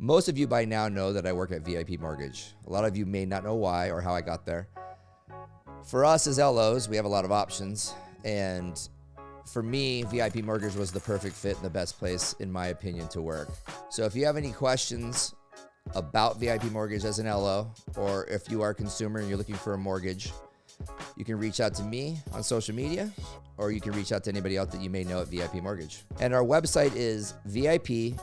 Most of you by now know that I work at VIP Mortgage. A lot of you may not know why or how I got there. For us as LOs, we have a lot of options. And for me, VIP Mortgage was the perfect fit and the best place, in my opinion, to work. So if you have any questions about VIP Mortgage as an LO, or if you are a consumer and you're looking for a mortgage, you can reach out to me on social media, or you can reach out to anybody else that you may know at VIP Mortgage. And our website is vipmtginc.com.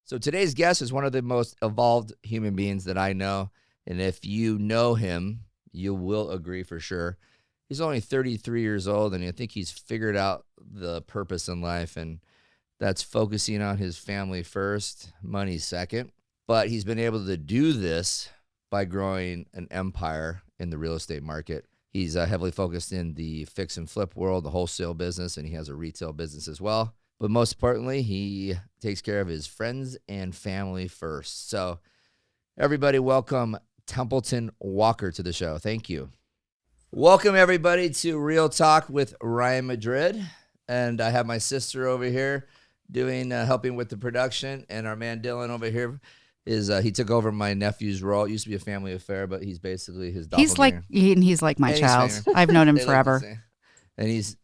So today's guest is one of the most evolved human beings that I know. And if you know him, you will agree for sure. He's only 33 years old, and I think he's figured out the purpose in life, and that's focusing on his family first, money second. But he's been able to do this by growing an empire in the real estate market. He's heavily focused in the fix and flip world, the wholesale business, and he has a retail business as well. But most importantly, he takes care of his friends and family first. So everybody, welcome Templeton Walker to the show. Thank you. Welcome, everybody, to Real Talk with Ryan Madrid. And I have my sister over here doing helping with the production. And our man Dylan over here is he took over my nephew's role. It used to be a family affair, but he's basically his doppelganger. He's like my child. I've known him forever. And he's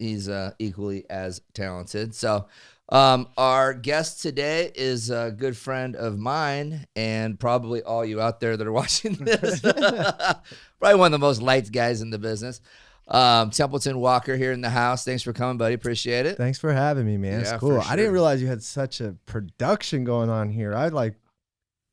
equally as talented. So our guest today is a good friend of mine, and probably all you out there that are watching this. Probably one of the most liked guys in the business. Templeton Walker here in the house. Thanks for coming, buddy. Appreciate it. Thanks for having me, man. It's cool. Sure. I didn't realize you had such a production going on here. I like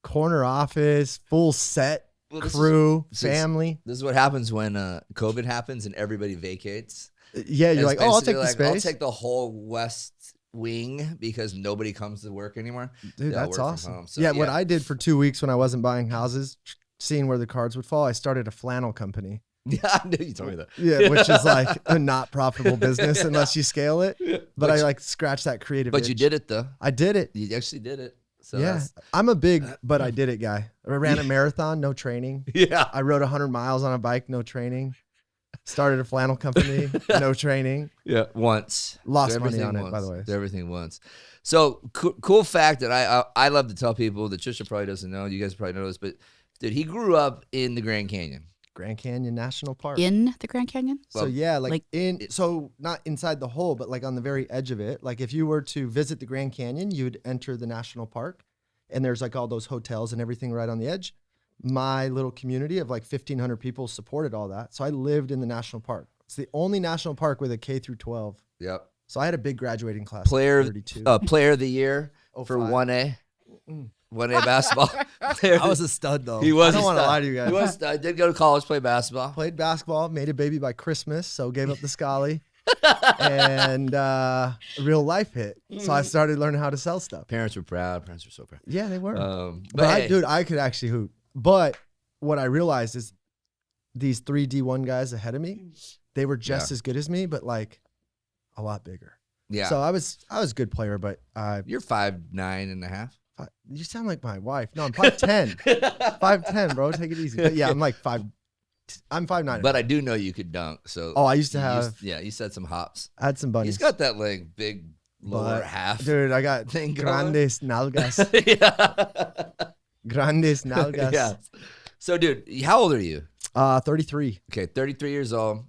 corner office, full set. Well, crew, family. This is what happens when COVID happens and everybody vacates. Yeah, you're like, oh, I'll take the space. I'll take the whole west wing because nobody comes to work anymore. Dude, that's awesome. So, yeah, what I did for 2 weeks when I wasn't buying houses, seeing where the cards would fall, I started a flannel company. Yeah, I knew you told me that. Yeah, which is like a not profitable business unless you scale it. But I like scratched that creative itch. You did it, though. I did it. You actually did it. So yeah, I'm a big, but I did it guy. I ran a marathon, no training. Yeah. I rode 100 miles on a bike, no training. Started a flannel company, no training. Yeah, once. Lost money on it, by the way. Everything once. So cool fact that I love to tell people that Trisha probably doesn't know. You guys probably know this, but dude, he grew up in the Grand Canyon. Grand Canyon National Park. In the Grand Canyon? So yeah, so not inside the hole, but like on the very edge of it. Like if you were to visit the Grand Canyon, you would enter the national park, and there's like all those hotels and everything right on the edge. My little community of like 1,500 people supported all that. So I lived in the national park. It's the only national park with a K through 12. Yep. So I had a big graduating class. Player of the year for 1A. 1A basketball. I was a stud, though. He was. I don't want to lie to you guys. He was a stud. Did go to college, play basketball. Played basketball, made a baby by Christmas, so gave up the Scully. And real life hit. So I started learning how to sell stuff. Parents were proud. Parents were so proud. Yeah, they were. But dude, I could actually hoop. But what I realized is these 3 D1 guys ahead of me, they were just as good as me, but like a lot bigger. Yeah. So I was a good player, but you're 5'9.5". You sound like my wife. No, I'm 5'10". 5'10", bro. Take it easy. But yeah, I'm like 5'9". But I do know you could dunk. So I used to have. You said some hops. I had some bunnies. He's got that like big lower half. Dude, I got grandes nalgas. Yeah. Grandes nalgas. Yeah. So, dude, how old are you? 33. Okay, 33 years old.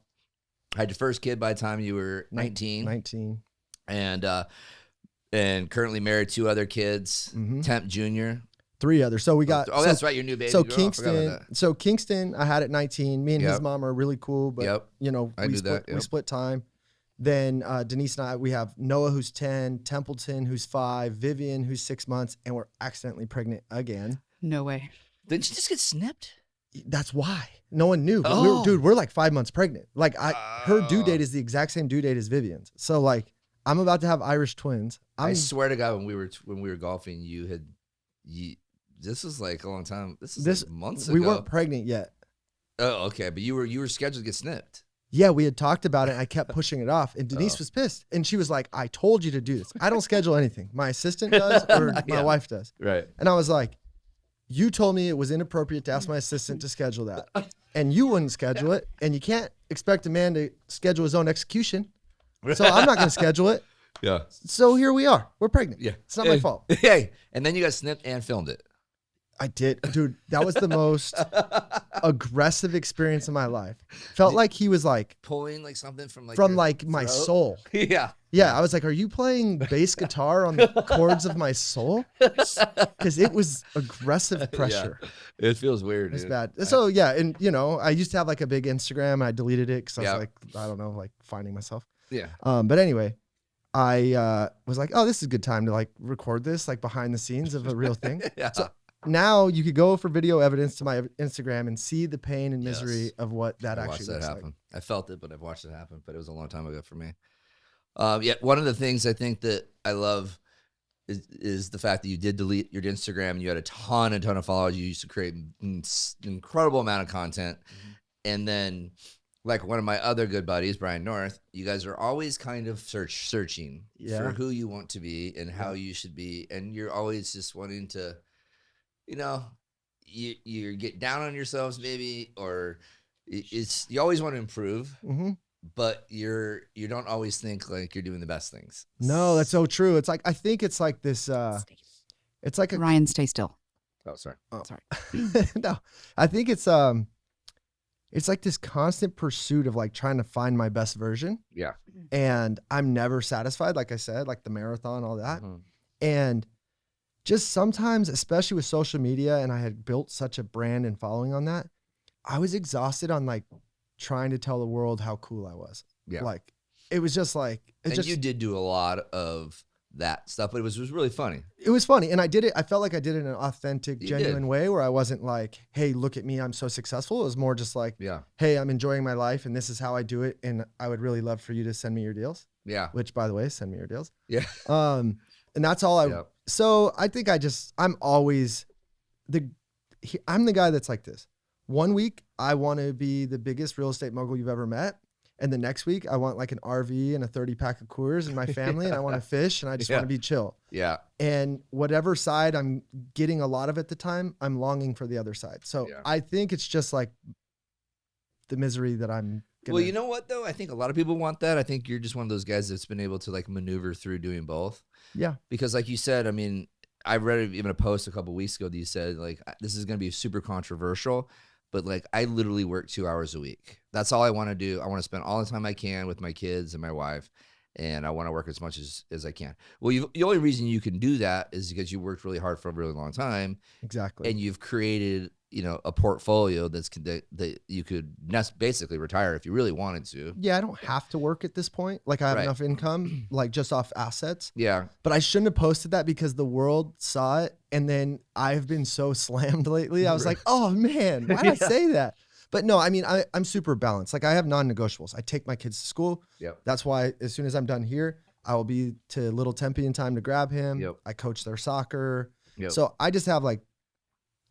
Had your first kid by the time you were 19. 19. And currently married 2 other kids. Mm-hmm. Temp Jr. 3 others. So we got. That's right, your new baby. So girl. Kingston, I had at 19. Me and his mom are really cool, but we split time. Then Denise and I, we have Noah, who's 10, Templeton, who's 5, Vivian, who's 6 months, and we're accidentally pregnant again. No way. Didn't you just get snipped? That's why. No one knew. But we're like 5 months pregnant. Like her due date is the exact same due date as Vivian's. So like I'm about to have Irish twins. I swear to God, when we were golfing, this was like a long time. This is like months ago. We weren't pregnant yet. Oh, okay. But you were scheduled to get snipped. Yeah, we had talked about it. And I kept pushing it off, and Denise was pissed. And she was like, "I told you to do this. I don't schedule anything. My assistant does, or my wife does." Right. And I was like, "You told me it was inappropriate to ask my assistant to schedule that, and you wouldn't schedule it, and you can't expect a man to schedule his own execution. So I'm not going to schedule it." Yeah. So here we are. We're pregnant. Yeah. It's not my fault. Hey, and then you got snipped and filmed it. I did. Dude, that was the most aggressive experience of my life. Felt like he was like pulling like something from my soul. Yeah. Yeah. I was like, are you playing bass guitar on the chords of my soul? Because it was aggressive pressure. Yeah. It feels weird. It's bad. So yeah. And I used to have like a big Instagram, and I deleted it because I was like, I don't know, like finding myself. Yeah. But anyway, I was like, oh, this is a good time to like record this, like behind the scenes of a real thing. Yeah. So now you could go for video evidence to my Instagram and see the pain and misery of what that actually looks like. I felt it, but I've watched it happen, but it was a long time ago for me. Yet one of the things I think that I love is the fact that you did delete your Instagram and you had a ton of followers. You used to create an incredible amount of content. Mm-hmm. And then like one of my other good buddies, Brian North, you guys are always kind of searching for who you want to be and how you should be. And you're always just wanting to, you get down on yourselves maybe, or you always want to improve, but you don't always think like you're doing the best things. No, that's so true. It's like, I think it's like this, it's like Ryan, stay still. Oh, sorry. Oh, sorry. No, I think it's like this constant pursuit of like trying to find my best version. Yeah. And I'm never satisfied. Like I said, like the marathon, all that. And just sometimes, especially with social media, and I had built such a brand and following on that, I was exhausted on like trying to tell the world how cool I was. Yeah. Like, it was just like, you did do a lot of that stuff, but it was really funny. It was funny. And I did it. I felt like I did it in an authentic, genuine way where I wasn't like, hey, look at me, I'm so successful. It was more just like, hey, I'm enjoying my life and this is how I do it. And I would really love for you to send me your deals. Yeah. Which, by the way, send me your deals. Yeah. And that's all so I think I'm always I'm the guy that's like this. One week, I want to be the biggest real estate mogul you've ever met. And the next week, I want like an RV and a 30-pack of Coors and my family, and I want to fish, and I just want to be chill. Yeah. And whatever side I'm getting a lot of at the time, I'm longing for the other side. So I think it's just like the misery that I'm gonna... Well, you know what, though? I think a lot of people want that. I think you're just one of those guys that's been able to like maneuver through doing both. Yeah. Because like you said, I mean, I read even a post a couple of weeks ago that you said, like, this is going to be super controversial, but like I literally work 2 hours a week. That's all I want to do. I want to spend all the time I can with my kids and my wife, and I want to work as much as I can. Well, the only reason you can do that is because you worked really hard for a really long time. Exactly. And you've created, a portfolio that you could basically retire if you really wanted to. Yeah, I don't have to work at this point. Like I have enough income, like just off assets. Yeah. But I shouldn't have posted that because the world saw it. And then I've been so slammed lately. I was like, oh man, why did I say that? But no, I mean, I'm super balanced. Like I have non-negotiables. I take my kids to school. Yep. That's why as soon as I'm done here, I will be to Little Tempe in time to grab him. Yep. I coach their soccer. Yep. So I just have like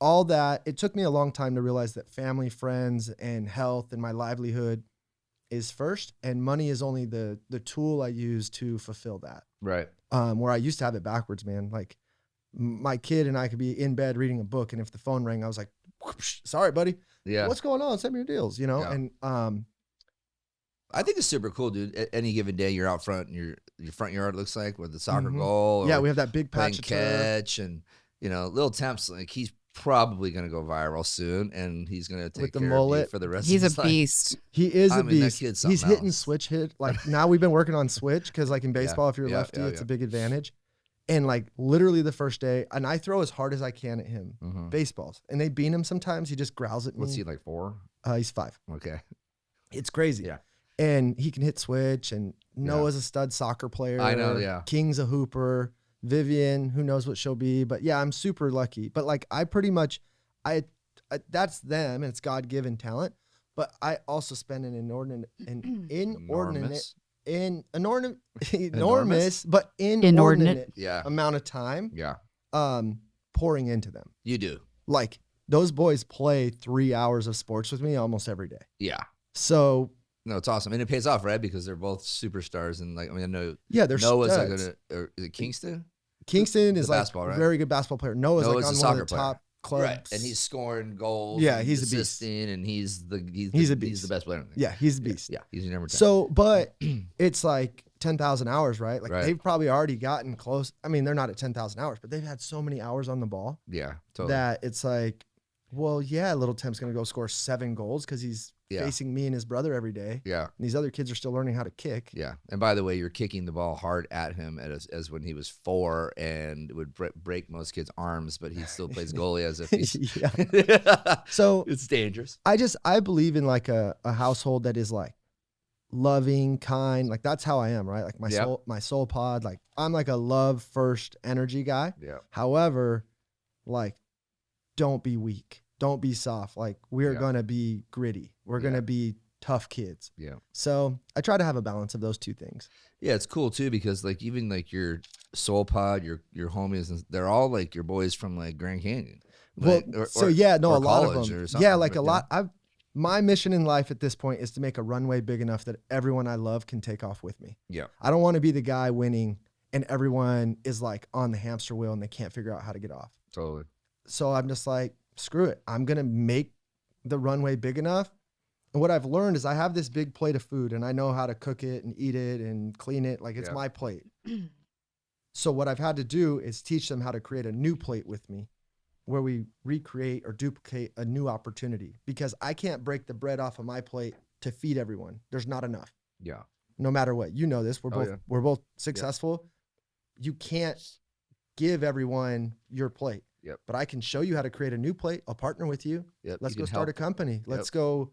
all that. It took me a long time to realize that family, friends, and health and my livelihood is first, and money is only the tool I use to fulfill that. Right. Where I used to have it backwards, man. Like my kid and I could be in bed reading a book, and if the phone rang, I was like, sorry, buddy. Yeah. What's going on? Send me your deals, Yeah. And I think it's super cool, dude. At any given day, you're out front, and your front yard looks like with the soccer goal. Yeah, we have that big patch of catch, and Lil Temp's like he's probably going to go viral soon, and he's going to take care of you for the rest of his life. He's a beast. He is a beast. He's hitting switch hit. Like now we've been working on switch because like in baseball, if you're lefty, it's a big advantage. And like literally the first day, and I throw as hard as I can at him, baseballs. And they beat him sometimes. He just growls at me. What's he, like 4? He's 5. Okay. It's crazy. Yeah. And he can hit switch, and Noah's a stud soccer player. I know, yeah. King's a hooper. Vivian, who knows what she'll be. But yeah, I'm super lucky. But like I pretty much, I that's them, and it's God-given talent. But I also spend an inordinate enormous, but inordinate Yeah. amount of time Yeah. pouring into them. You do. Like those boys play 3 hours of sports with me almost every day. Yeah. So No, it's awesome. And it pays off, right? Because they're both superstars. And like, I mean, I know yeah, they're Noah's studs. is it Kingston? Kingston is like basketball, right? very good basketball player. Noah's like on one of the top clubs. Right. And he's scoring goals. Yeah, and he's a beast. assisting, and he's the beast. He's the best player. Yeah, he's a beast. Yeah, he's your number 10. So, but it's like 10,000 hours, right? Like Right. they've probably already gotten close. I mean, they're not at 10,000 hours, but they've had so many hours on the ball Yeah, totally. that it's like, well, yeah, little Tim's going to go score 7 goals because he's facing me and his brother every day. Yeah. And these other kids are still learning how to kick. Yeah. And by the way, you're kicking the ball hard at him as when he was 4 and would break most kids' arms, but he still plays goalie as if he's. Yeah. So it's dangerous. I believe in like a household that is like loving, kind. Like that's how I am, right? Like my Soulpod. Like I'm like a love first energy guy. Yeah. However, like don't be weak. Don't be soft. Like we're going to be gritty. We're going to be tough kids. Yeah. So I try to have a balance of those two things. Yeah, it's cool too because like even like your Soulpod, your homies, and they're all like your boys from like Grand Canyon. Well, like, a lot of them. Yeah, like a lot. Yeah. My mission in life at this point is to make a runway big enough that everyone I love can take off with me. Yeah. I don't want to be the guy winning and everyone is like on the hamster wheel and they can't figure out how to get off. Totally. So I'm just like, screw it. I'm going to make the runway big enough. And what I've learned is I have this big plate of food and I know how to cook it and eat it and clean it. Like it's my plate. So what I've had to do is teach them how to create a new plate with me where we recreate or duplicate a new opportunity because I can't break the bread off of my plate to feed everyone. There's not enough. Yeah. No matter what, you know this, we're both successful. Yeah. You can't give everyone your plate. Yep. But I can show you how to create a new plate. I'll partner with you. Yep. Let's go start a company. Let's go.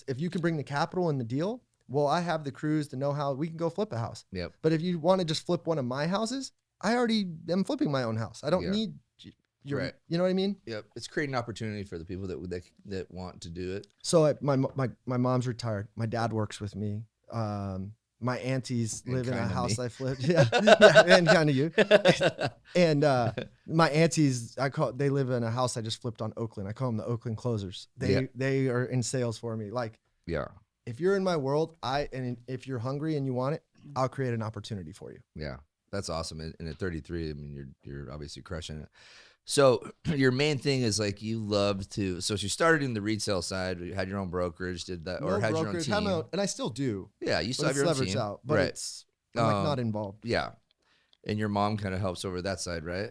If you can bring the capital and the deal, well, I have the crews, the know-how. We can go flip a house. Yep. But if you want to just flip one of my houses, I already am flipping my own house. I don't need your, you know what I mean? Yep. It's creating opportunity for the people that want to do it. So my mom's retired. My dad works with me. My aunties live in a house I flipped. Yeah, and kind of you. And my aunties, they live in a house I just flipped on Oakland. I call them the Oakland closers. They are in sales for me. Like, if you're in my world, and if you're hungry and you want it, I'll create an opportunity for you. Yeah, that's awesome. And at 33, I mean, you're obviously crushing it. So your main thing is like you love to. So you started in the retail side. You had your own brokerage, did that, or had your own team, and I still do. Yeah, you still have your own team, out, but it's I'm like not involved. Yeah, and your mom kind of helps over that side, right?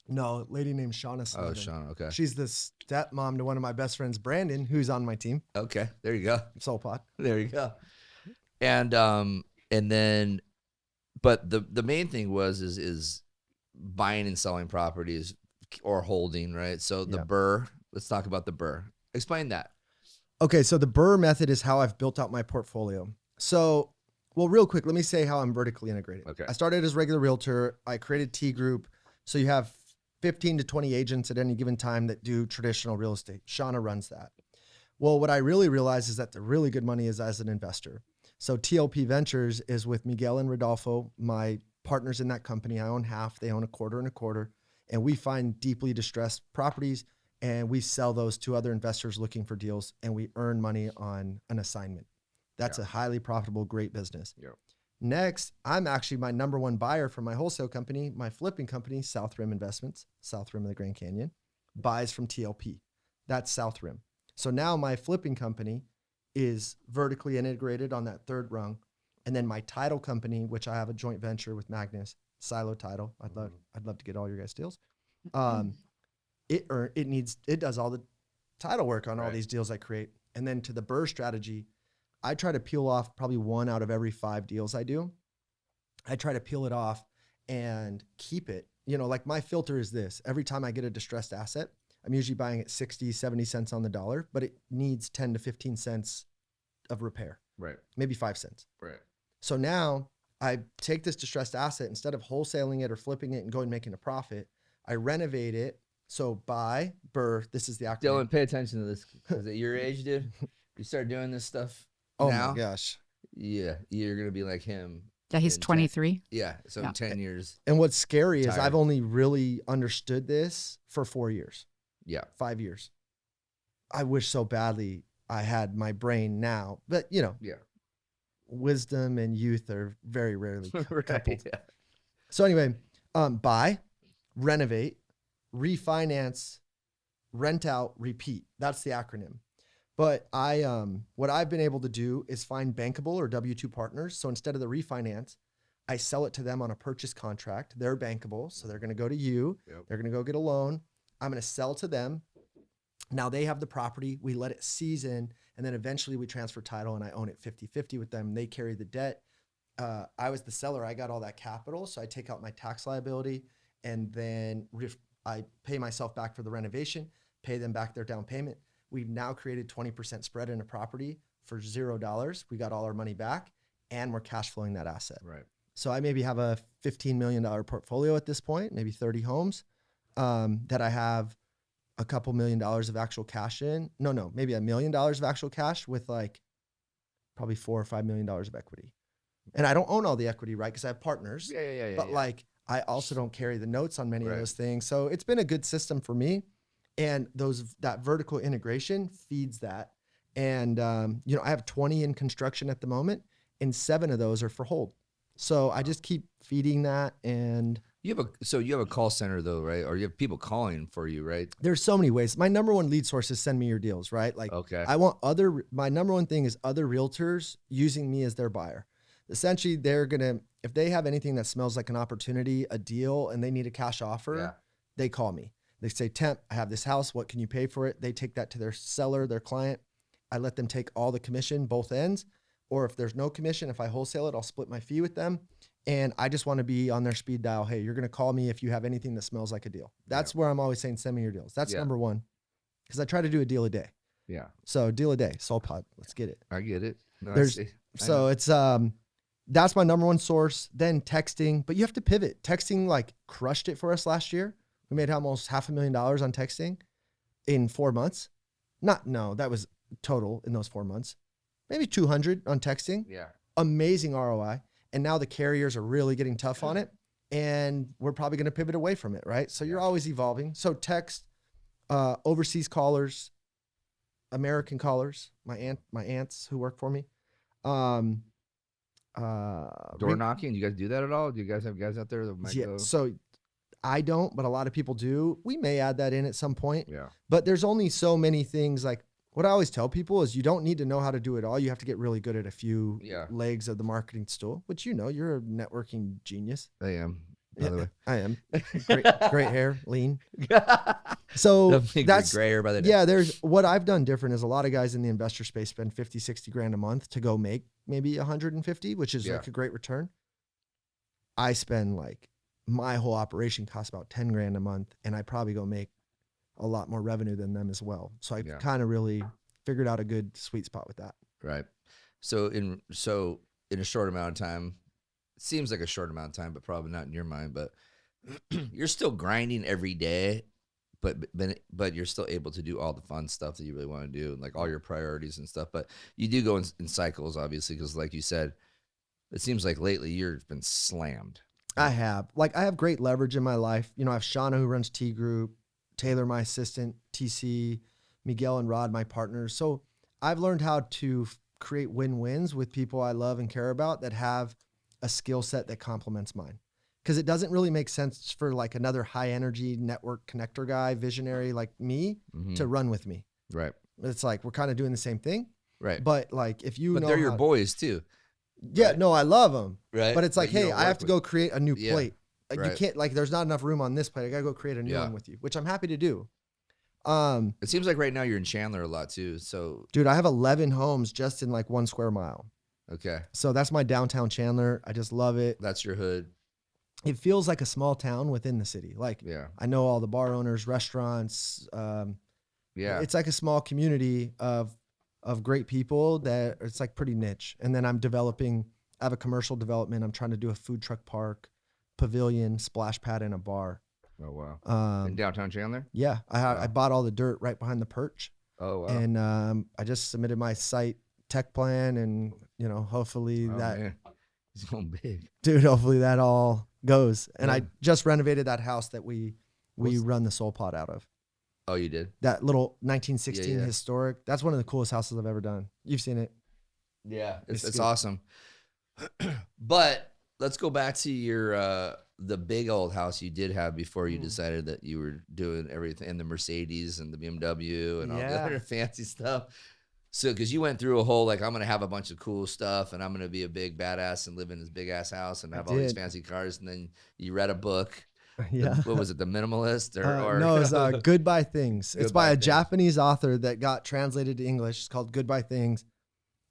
No, a lady named Shauna. Oh, Shauna. Okay. She's the stepmom to one of my best friends, Brandon, who's on my team. Okay, there you go. Soulpod. There you go. And then, but the main thing is buying and selling properties. Or holding, right? So the BRRR, let's talk about the BRRR. Explain that. Okay, so the BRRR method is how I've built out my portfolio. So, well, real quick, let me say how I'm vertically integrated. Okay. I started as a regular realtor. I created T Group. So you have 15 to 20 agents at any given time that do traditional real estate. Shauna runs that. Well, what I really realized is that the really good money is as an investor. So TLP Ventures is with Miguel and Rodolfo, my partners in that company. I own half. They own a quarter and a quarter. And we find deeply distressed properties and we sell those to other investors looking for deals and we earn money on an assignment. That's a highly profitable, great business. Yeah. Next, I'm actually my number one buyer for my wholesale company, my flipping company, South Rim Investments, South Rim of the Grand Canyon, buys from TLP. That's South Rim. So now my flipping company is vertically integrated on that third rung. And then my title company, which I have a joint venture with Magnus, Silo Title. I'd love to get all your guys' deals. It does all the title work on all these deals I create. And then to the BRRR strategy, I try to peel off probably 1 out of every 5 deals I do. I try to peel it off and keep it. You know, like my filter is this. Every time I get a distressed asset, I'm usually buying it 60, 70 cents on the dollar, but it needs 10 to 15 cents of repair. Right. Maybe 5 cents. Right. So now I take this distressed asset, instead of wholesaling it or flipping it and going and making a profit, I renovate it. So buy, BRRR, this is the acronym. Dylan, pay attention to this. Because at your age, dude, you start doing this stuff now. Oh my gosh. Yeah, you're gonna be like him. Yeah, he's in 23. So Yeah. in 10 years. And what's scary is Tired. I've only really understood this for 4 years, Yeah. 5 years. I wish so badly I had my brain now, but Yeah. wisdom and youth are very rarely coupled. Right. Yeah. So anyway, buy, renovate, refinance, rent out, repeat. That's the acronym. But what I've been able to do is find bankable or W-2 partners. So instead of the refinance, I sell it to them on a purchase contract. They're bankable. So they're going to go to you. Yep. They're going to go get a loan. I'm going to sell to them. Now they have the property. We let it season. And then eventually we transfer title and I own it 50-50 with them. They carry the debt. I was the seller. I got all that capital. So I take out my tax liability and then I pay myself back for the renovation, pay them back their down payment. We've now created 20% spread in a property for $0. We got all our money back and we're cash flowing that asset. Right. So I maybe have a $15 million portfolio at this point, maybe 30 homes that I have a couple $1 million of actual cash in. No, maybe $1 million of actual cash with like probably $4 or $5 million of equity. And I don't own all the equity, right? Because I have partners. Yeah. But like I also don't carry the notes on many of those things. So it's been a good system for me. And that vertical integration feeds that. And, I have 20 in construction at the moment and 7 of those are for hold. So I just keep feeding that. And you have a call center though, right? Or you have people calling for you, right? There's so many ways. My number one lead source is send me your deals, right? Like okay. My number one thing is other realtors using me as their buyer. Essentially if they have anything that smells like an opportunity, a deal, and they need a cash offer, they call me. They say, Temp, I have this house. What can you pay for it? They take that to their seller, their client. I let them take all the commission, both ends. Or if there's no commission, if I wholesale it, I'll split my fee with them. And I just want to be on their speed dial. Hey, you're going to call me if you have anything that smells like a deal. That's where I'm always saying, send me your deals. That's number one. Because I try to do a deal a day. Yeah. So deal a day, Soulpod. Let's get it. I get it. No, it's that's my number one source. Then texting, but you have to pivot. Texting like crushed it for us last year. We made almost $500,000 on texting in 4 months. That was total in those 4 months. Maybe 200 on texting. Yeah. Amazing ROI. And now the carriers are really getting tough on it. And we're probably going to pivot away from it, right? So you're always evolving. So text, overseas callers, American callers, my aunts who work for me. Door knocking. Do you guys do that at all? Do you guys have guys out there that might go? So I don't, but a lot of people do. We may add that in at some point. Yeah. But there's only so many things. Like what I always tell people is you don't need to know how to do it all. You have to get really good at a few legs of the marketing stool, which you're a networking genius. I am. By the way. I am. Great hair, lean. So that's gray hair by the day. Yeah, there's what I've done different is a lot of guys in the investor space spend 50, 60 grand a month to go make maybe 150, which is like a great return. I spend like my whole operation costs about 10 grand a month and I probably go make a lot more revenue than them as well. So I kind of really figured out a good sweet spot with that. Right. So in a short amount of time, it seems like a short amount of time, but probably not in your mind, but you're still grinding every day, but you're still able to do all the fun stuff that you really want to do, like all your priorities and stuff. But you do go in cycles, obviously, because like you said, it seems like lately you've been slammed. I have great leverage in my life. I have Shauna who runs T Group, Taylor, my assistant, TC, Miguel and Rod, my partners. So I've learned how to create win-wins with people I love and care about that have a skill set that complements mine. Because it doesn't really make sense for like another high energy network connector guy, visionary like me to run with me. Right. It's like, we're kind of doing the same thing. Right. But like, if you know, they're your boys too. Yeah, right? No, I love them. Right. But it's like, hey, I have to go create a new plate. Like right. You can't, like, there's not enough room on this plate. I got to go create a new one with you, which I'm happy to do. It seems like right now you're in Chandler a lot too. So, dude, I have 11 homes just in like 1 square mile. Okay. So that's my downtown Chandler. I just love it. That's your hood. It feels like a small town within the city. Like, I know all the bar owners, restaurants. It's like a small community of great people that it's like pretty niche. And then I have a commercial development. I'm trying to do a food truck park, pavilion, splash pad, and a bar. Oh, wow. In downtown Chandler? Yeah. I bought all the dirt right behind the perch. Oh, wow. And I just submitted my site tech plan, and hopefully Man. He's going big. Dude, hopefully that all goes. And I just renovated that house that we run the Soulpod out of. Oh, you did? That little 1916 historic. That's one of the coolest houses I've ever done. You've seen it. Yeah, it's awesome. But let's go back to your the big old house you did have before you decided that you were doing everything, and the Mercedes and the BMW and all the other fancy stuff. So, because you went through a whole, like, I'm going to have a bunch of cool stuff and I'm going to be a big badass and live in this big ass house and have all these fancy cars. And then you read a book. Yeah. What was it? The Minimalist? Or no, it's Goodbye Things. It's by a Things. Japanese author that got translated to English. It's called Goodbye Things.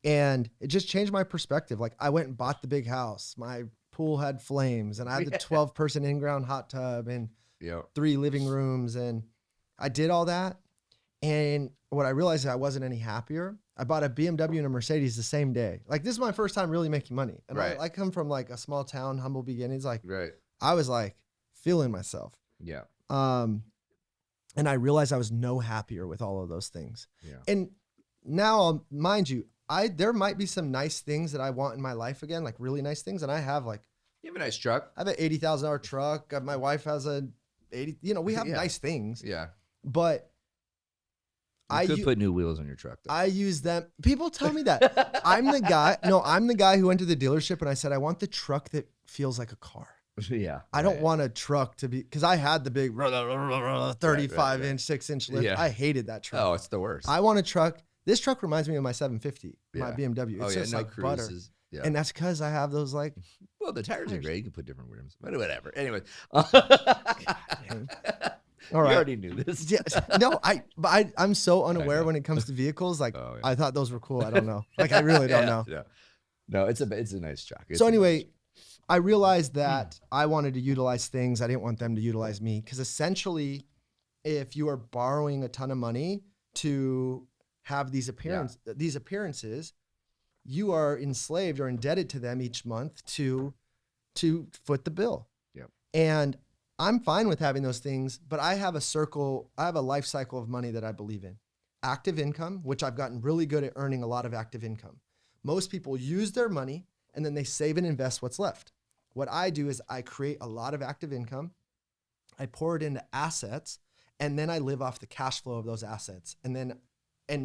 And it just changed my perspective. Like, I went and bought the big house. My pool had flames and I had the 12-person in-ground hot tub and 3 living rooms. And I did all that. And what I realized is I wasn't any happier. I bought a BMW and a Mercedes the same day. Like, this is my first time really making money. And I come from like a small town, humble beginnings. Like, I was like feeling myself. Yeah. And I realized I was no happier with all of those things. Yeah. And now, mind you, there might be some nice things that I want in my life again, like really nice things. And I have like, you have a nice truck. I have an $80,000 truck. My wife has a 80, we have nice things. Yeah. But you could put new wheels on your truck, though. I use them. People tell me that. I'm the guy who went to the dealership and I said, I want the truck that feels like a car. Yeah. I don't want a truck to be, because I had the big 35-inch, 6-inch lift. Yeah. I hated that truck. Oh, it's the worst. I want a truck. This truck reminds me of my 750, my BMW. It's just like butter. Yeah. And that's because I have those like. Well, the tires are great. You can put different rims, but whatever. Anyway. All right. You already knew this. No, I'm so unaware when it comes to vehicles. Like, I thought those were cool. I don't know. Like, I really don't know. Yeah. No, it's a nice truck. So anyway, I realized that I wanted to utilize things. I didn't want them to utilize me, because essentially, if you are borrowing a ton of money to have these appearances, you are enslaved or indebted to them each month to foot the bill. Yep. And I'm fine with having those things, but I have a life cycle of money that I believe in. Active income, which I've gotten really good at earning a lot of active income. Most people use their money and then they save and invest what's left. What I do is I create a lot of active income. I pour it into assets, and then I live off the cash flow of those assets. And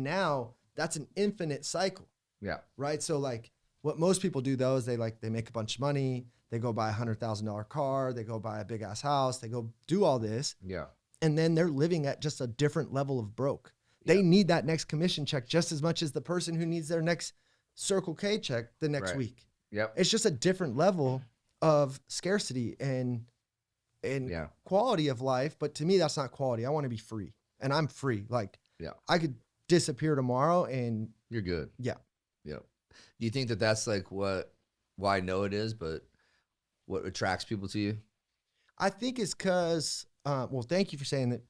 now that's an infinite cycle. Yeah. Right. So like what most people do though is they make a bunch of money. They go buy $100,000 car. They go buy a big ass house. They go do all this. Yeah. And then they're living at just a different level of broke. They need that next commission check just as much as the person who needs their next Circle K check the next week. Yep. It's just a different level of scarcity and quality of life. But to me, that's not quality. I want to be free, and I'm free. Like, I could disappear tomorrow and you're good. Yeah. Yeah. Do you think that that's like why I know it is, but what attracts people to you? I think it's because, well, thank you for saying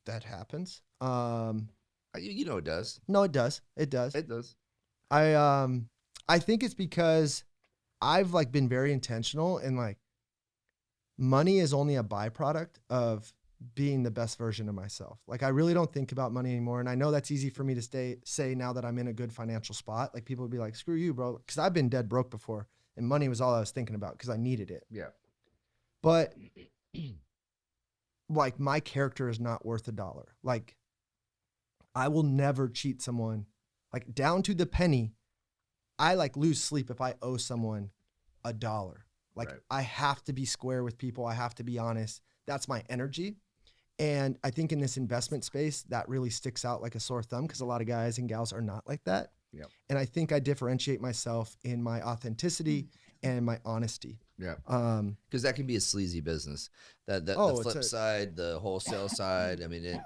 that happens. You know it does. No, it does. It does. It does. I think it's because I've like been very intentional, and like money is only a byproduct of being the best version of myself. Like, I really don't think about money anymore. And I know that's easy for me to say now that I'm in a good financial spot. Like, people would be like, screw you, bro. Cause I've been dead broke before, and money was all I was thinking about because I needed it. Yeah. But like, my character is not worth $1. Like, I will never cheat someone, like down to the penny. I like lose sleep if I owe someone $1. Like, I have to be square with people. I have to be honest. That's my energy. And I think in this investment space, that really sticks out like a sore thumb, because a lot of guys and gals are not like that. Yep. And I think I differentiate myself in my authenticity and my honesty. Yeah. Because that can be a sleazy business. The flip side, the wholesale side. I mean,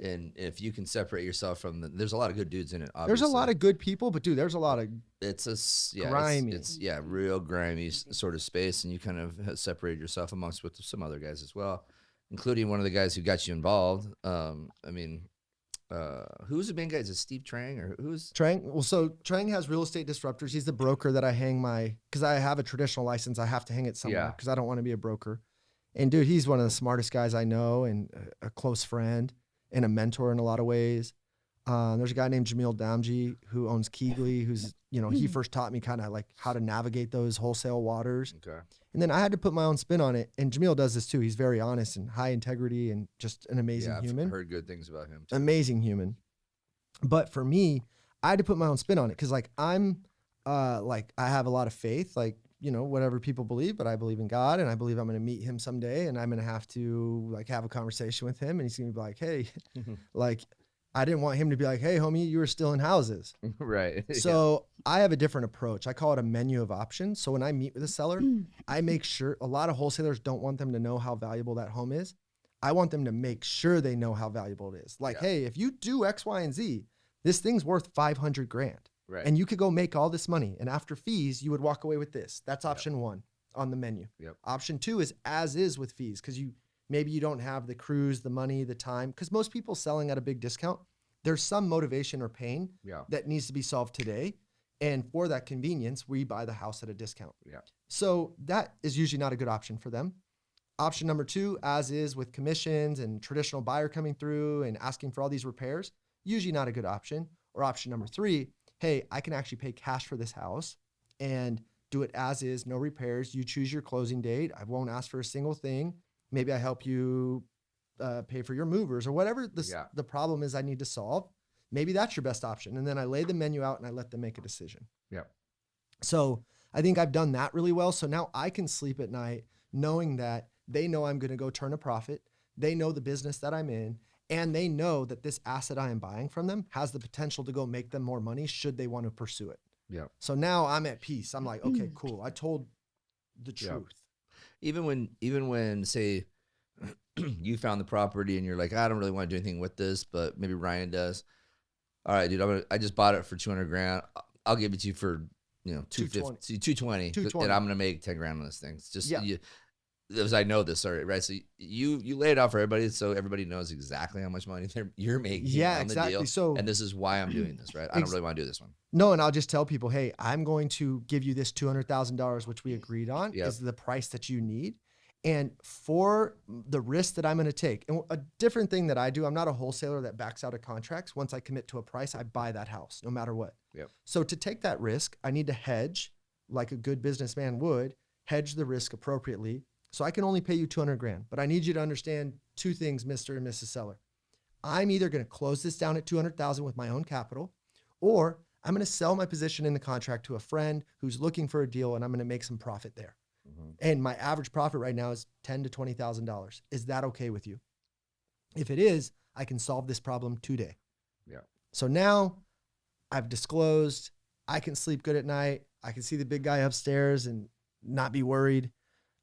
and if you can separate yourself from there's a lot of good dudes in it. Obviously. There's a lot of good people, but dude, there's a lot of grimy. It's real grimy sort of space, and you kind of have separated yourself amongst with some other guys as well, including one of the guys who got you involved. Who's the main guy? Is it Steve Trang or who's Trang? Well, so Trang has Real Estate Disruptors. He's the broker that I hang because I have a traditional license. I have to hang it somewhere because I don't want to be a broker. And dude, he's one of the smartest guys I know, and a close friend and a mentor in a lot of ways. There's a guy named Jamil Damji who owns Keegley, who's, he first taught me kind of like how to navigate those wholesale waters. Okay. And then I had to put my own spin on it. And Jamil does this too. He's very honest and high integrity and just an amazing human. I've heard good things about him too. Amazing human. But for me, I had to put my own spin on it because like I have a lot of faith, like, whatever people believe, but I believe in God and I believe I'm going to meet him someday and I'm going to have to like have a conversation with him and he's going to be like, hey, like, I didn't want him to be like, hey, homie, you were still in houses. Right. So I have a different approach. I call it a menu of options. So when I meet with a seller, I make sure a lot of wholesalers don't want them to know how valuable that home is. I want them to make sure they know how valuable it is. Like, hey, if you do X, Y, and Z, this thing's worth $500,000. Right. And you could go make all this money. And after fees, you would walk away with this. That's option one on the menu. Yep. Option two is as is with fees because maybe you don't have the crews, the money, the time. Because most people selling at a big discount, there's some motivation or pain that needs to be solved today. And for that convenience, we buy the house at a discount. Yeah. So that is usually not a good option for them. Option number two, as is with commissions and traditional buyer coming through and asking for all these repairs, usually not a good option. Or option number three, hey, I can actually pay cash for this house and do it as is, no repairs. You choose your closing date. I won't ask for a single thing. Maybe I help you pay for your movers or whatever the problem is I need to solve. Maybe that's your best option. And then I lay the menu out and I let them make a decision. Yeah. So I think I've done that really well. So now I can sleep at night knowing that they know I'm going to go turn a profit. They know the business that I'm in. And they know that this asset I am buying from them has the potential to go make them more money should they want to pursue it. Yeah. So now I'm at peace. I'm like, okay, cool. I told the truth. Even when say you found the property and you're like, I don't really want to do anything with this, but maybe Ryan does. All right, dude, I just bought it for $200,000. I'll give it to you for, $220. $220. And I'm going to make $10,000 on this thing. It's just, as I know this already, right? So you lay it out for everybody so everybody knows exactly how much money you're making on the deal. So, and this is why I'm doing this, right? I don't really want to do this one. No, and I'll just tell people, hey, I'm going to give you this $200,000, which we agreed on, is the price that you need. And for the risk that I'm going to take, and a different thing that I do, I'm not a wholesaler that backs out of contracts. Once I commit to a price, I buy that house no matter what. Yep. So to take that risk, I need to hedge like a good businessman would, hedge the risk appropriately. So I can only pay you $200,000, but I need you to understand two things, Mr. and Mrs. Seller. I'm either going to close this down at $200,000 with my own capital, or I'm going to sell my position in the contract to a friend who's looking for a deal, and I'm going to make some profit there. Mm-hmm. And my average profit right now is $10,000 to $20,000. Is that okay with you? If it is, I can solve this problem today. Yeah. So now I've disclosed. I can sleep good at night. I can see the big guy upstairs and not be worried.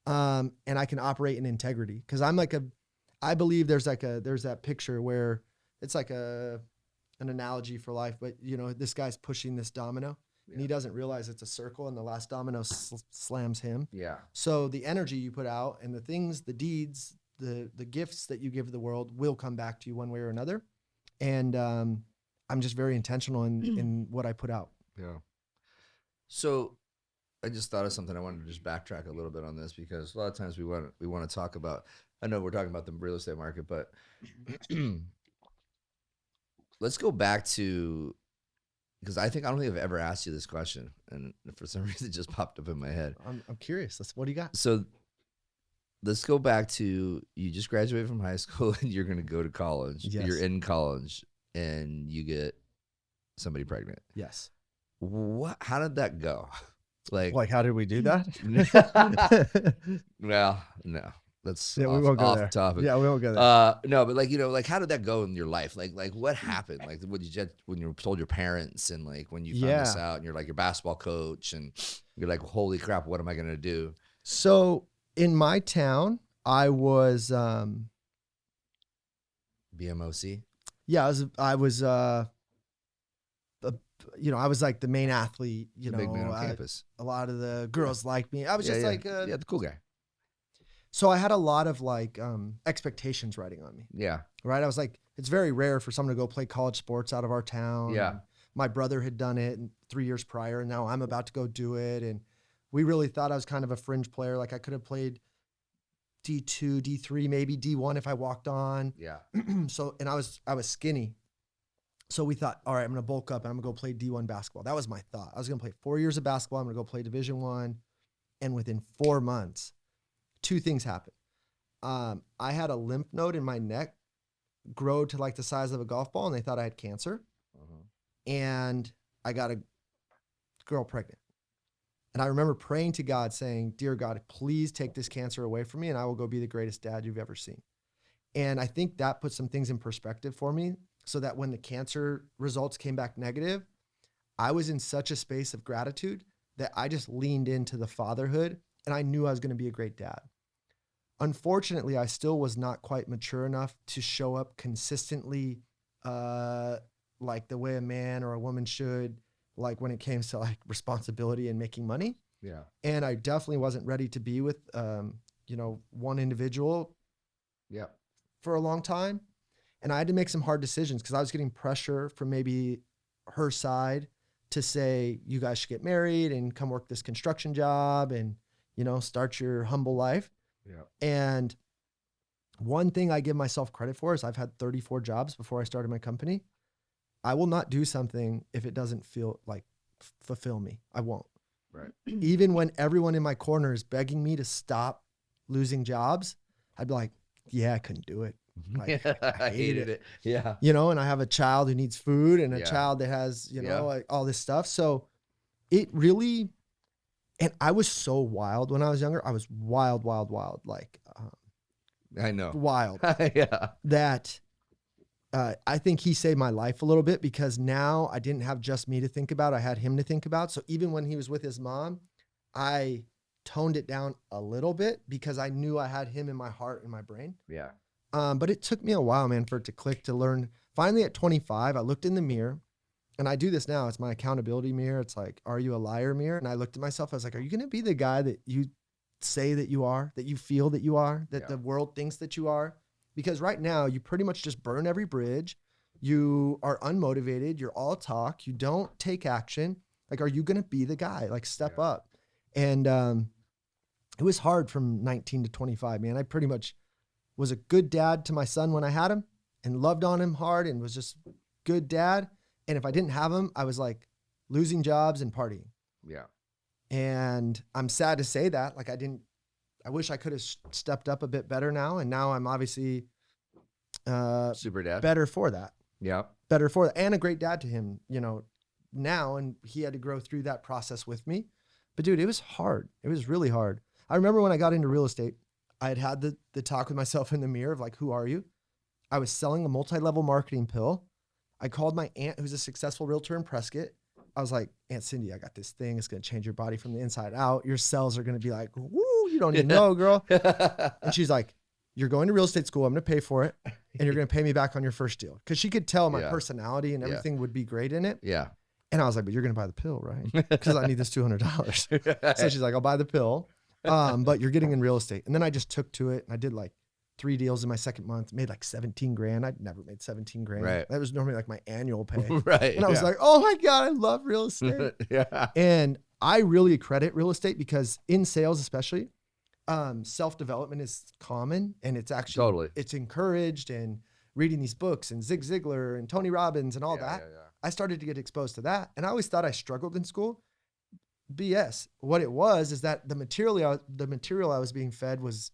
And I can operate in integrity because I believe there's that picture where it's like an analogy for life, but this guy's pushing this domino and he doesn't realize it's a circle and the last domino slams him. Yeah. So the energy you put out and the things, the deeds, the gifts that you give the world will come back to you one way or another. And, I'm just very intentional in what I put out. Yeah. So I just thought of something. I wanted to just backtrack a little bit on this because a lot of times we want to talk about, I know we're talking about the real estate market, but let's go back to, because I don't think I've ever asked you this question. And for some reason it just popped up in my head. I'm curious. What do you got? So let's go back to, you just graduated from high school and you're going to go to college. Yes. You're in college and you get somebody pregnant. Yes. How did that go? Like how did we do that? Well, no. That's we won't go there. Topic. Yeah, we won't go there. No, but how did that go in your life? Like what happened? Like when you told your parents and like when you found this out and you're like your basketball coach and you're like, holy crap, what am I gonna do? So in my town, I was BMOC. Yeah, I was I was like the main athlete, the big man on campus. A lot of the girls liked me. I was just the cool guy. So I had a lot of expectations riding on me. Yeah. Right. I was like, it's very rare for someone to go play college sports out of our town. Yeah. And my brother had done it 3 years prior and now I'm about to go do it. And we really thought I was kind of a fringe player. Like I could have played D2, D3, maybe D1 if I walked on. Yeah. So, and I was skinny. So we thought, all right, I'm going to bulk up and I'm going to go play D1 basketball. That was my thought. I was going to play 4 years of basketball. I'm going to go play Division I. And within 4 months, 2 things happened. I had a lymph node in my neck grow to like the size of a golf ball, and they thought I had cancer. And I got a girl pregnant. And I remember praying to God saying, dear God, please take this cancer away from me and I will go be the greatest dad you've ever seen. And I think that put some things in perspective for me, so that when the cancer results came back negative, I was in such a space of gratitude that I just leaned into the fatherhood, and I knew I was going to be a great dad. Unfortunately, I still was not quite mature enough to show up consistently, like the way a man or a woman should, like when it came to like responsibility and making money. Yeah. And I definitely wasn't ready to be with, one individual. Yeah. For a long time. And I had to make some hard decisions because I was getting pressure from maybe her side to say, you guys should get married and come work this construction job and, start your humble life. Yeah. And one thing I give myself credit for is I've had 34 jobs before I started my company. I will not do something if it doesn't feel like fulfill me. I won't. Right. Even when everyone in my corner is begging me to stop losing jobs, I'd be like, yeah, I couldn't do it. Like, I hated it. Yeah. And I have a child who needs food and a child that has, like all this stuff. So it really, and I was so wild when I was younger. I was wild, like, I know. Wild. Yeah. That I think he saved my life a little bit because now I didn't have just me to think about. I had him to think about. So even when he was with his mom, I toned it down a little bit because I knew I had him in my heart and my brain. Yeah. But it took me a while, man, for it to click, to learn. Finally at 25, I looked in the mirror, and I do this now. It's my accountability mirror. It's like, are you a liar mirror? And I looked at myself. I was like, are you going to be the guy that you say that you are, that you feel that you are, that the world thinks that you are? Because right now you pretty much just burn every bridge. You are unmotivated. You're all talk. You don't take action. Like, are you going to be the guy? Like, step up. And it was hard from 19 to 25, man. I pretty much was a good dad to my son when I had him and loved on him hard and was just good dad. And if I didn't have him, I was like losing jobs and partying. Yeah. And I'm sad to say that. Like, I wish I could have stepped up a bit better now. And now I'm obviously super dad. Better for that. Yeah. Better for that. And a great dad to him, now. And he had to grow through that process with me. But dude, it was hard. It was really hard. I remember when I got into real estate, I had the talk with myself in the mirror of like, who are you? I was selling a multi-level marketing pill. I called my aunt, who's a successful realtor in Prescott. I was like, Aunt Cindy, I got this thing. It's going to change your body from the inside out. Your cells are going to be like, woo, you don't even know, girl. And she's like, you're going to real estate school. I'm going to pay for it. And you're going to pay me back on your first deal. Because she could tell my personality and everything would be great in it. Yeah. And I was like, but you're going to buy the pill, right? Because I need this $200. So she's like, I'll buy the pill. But you're getting in real estate. And then I just took to it. And I did like 3 deals in my second month, made like 17 grand. I'd never made 17 grand. Right. That was normally like my annual pay. Right. And I was like, oh my God, I love real estate. Yeah. And I really credit real estate because in sales, especially, self-development is common and it's actually, it's encouraged, and reading these books and Zig Ziglar and Tony Robbins and all that. Yeah. I started to get exposed to that. And I always thought I struggled in school. BS. What it was is that the material I was being fed was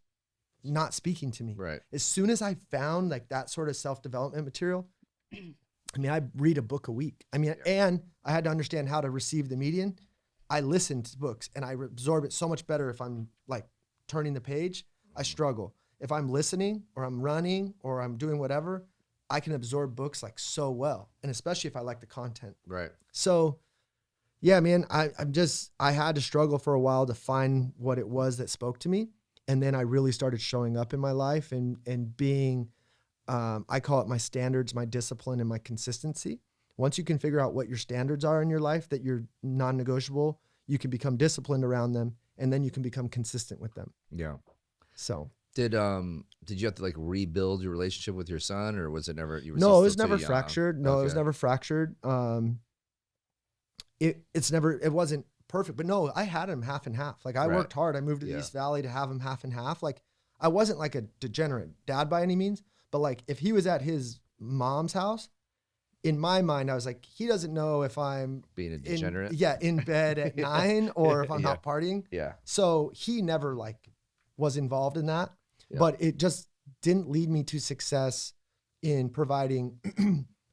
not speaking to me. Right. As soon as I found like that sort of self-development material, I mean, I read a book a week. I mean, and I had to understand how to receive the median. I listened to books and I absorb it so much better if I'm like turning the page. I struggle. If I'm listening or I'm running or I'm doing whatever, I can absorb books like so well. And especially if I like the content. Right. So yeah, man, I had to struggle for a while to find what it was that spoke to me. And then I really started showing up in my life and being, I call it my standards, my discipline, and my consistency. Once you can figure out what your standards are in your life, that you're non-negotiable, you can become disciplined around them, and then you can become consistent with them. Yeah. So did you have to like rebuild your relationship with your son, or was it never? You were no, it was never fractured. No, it was never fractured. It wasn't perfect, but no, I had him half and half. Like I worked hard. I moved to the East Valley to have him half and half. Like I wasn't like a degenerate dad by any means, but like if he was at his mom's house, in my mind, I was like, he doesn't know if I'm being a degenerate. in bed at 9 or if I'm not partying. Yeah. So he never like was involved in that, but it just didn't lead me to success in providing,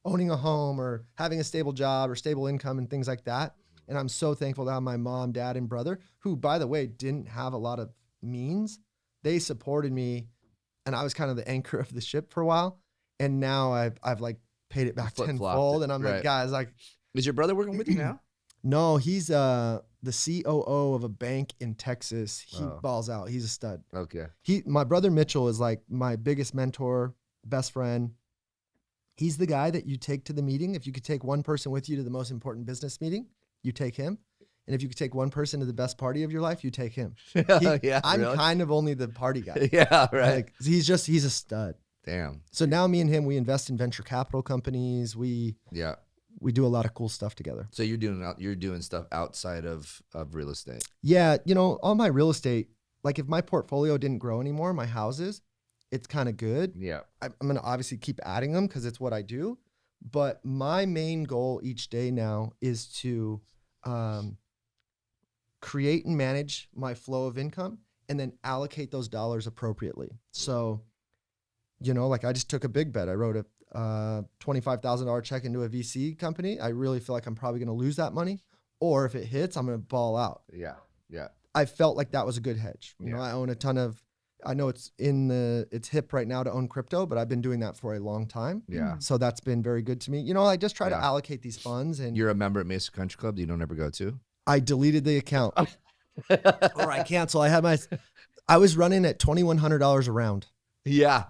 owning a home or having a stable job or stable income and things like that. And I'm so thankful to have my mom, dad, and brother, who, by the way, didn't have a lot of means. They supported me, and I was kind of the anchor of the ship for a while. And now I've like paid it back tenfold. And I'm like, guys, like, is your brother working with you now? No, he's the COO of a bank in Texas. He balls out. He's a stud. Okay. My brother Mitchell is like my biggest mentor, best friend. He's the guy that you take to the meeting. If you could take one person with you to the most important business meeting, you take him. And if you could take one person to the best party of your life, you take him. I'm really? Kind of only the party guy. Yeah, right. Like, he's a stud. Damn. So now me and him, we invest in venture capital companies. We do a lot of cool stuff together. So you're doing stuff outside of real estate. Yeah, all my real estate, like if my portfolio didn't grow anymore, my houses, it's kind of good. Yeah. I'm going to obviously keep adding them because it's what I do. But my main goal each day now is to create and manage my flow of income and then allocate those dollars appropriately. So, like I just took a big bet. I wrote a $25,000 check into a VC company. I really feel like I'm probably going to lose that money. Or if it hits, I'm going to ball out. Yeah. Yeah. I felt like that was a good hedge. I own a ton of, I know it's hip right now to own crypto, but I've been doing that for a long time. Yeah. So that's been very good to me. I just try to allocate these funds. And you're a member at Mesa Country Club that you don't ever go to? I deleted the account. Or I cancel. I was running at $2,100 a round. Yeah.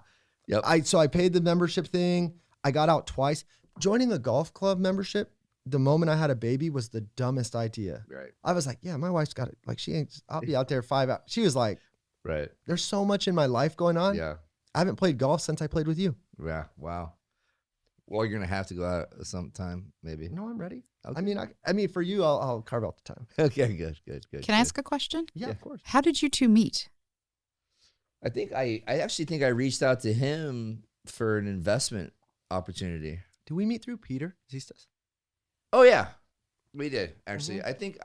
Yep. So I paid the membership thing. I got out twice. Joining a golf club membership, the moment I had a baby, was the dumbest idea. Right. I was like, yeah, my wife's got it. Like, I'll be out there 5 hours. She was like, right. There's so much in my life going on. Yeah. I haven't played golf since I played with you. Yeah. Wow. Well, you're going to have to go out sometime, maybe. No, I'm ready. Okay. I mean, for you, I'll carve out the time. Okay, good. Can I ask a question? Yeah, of course. How did you two meet? I actually think I reached out to him for an investment opportunity. Did we meet through Peter? Oh yeah, we did actually. Mm-hmm.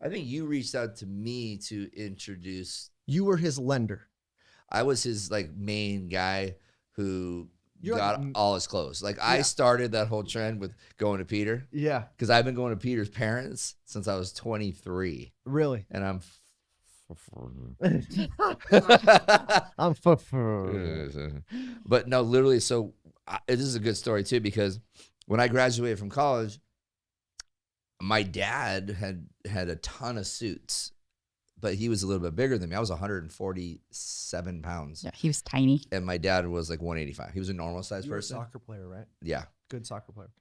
I think you reached out to me to introduce. You were his lender. I was his like main guy who got all his clothes. Like I started that whole trend with going to Peter. Yeah, because I've been going to Peter's parents since I was 23. Really? And I'm. But no, literally. So this is a good story too, because when I graduated from college, my dad had a ton of suits, but he was a little bit bigger than me. I was 147 pounds. Yeah, he was tiny. And my dad was like 185. He was a normal sized person. You're a soccer player, right? Yeah. Good soccer player.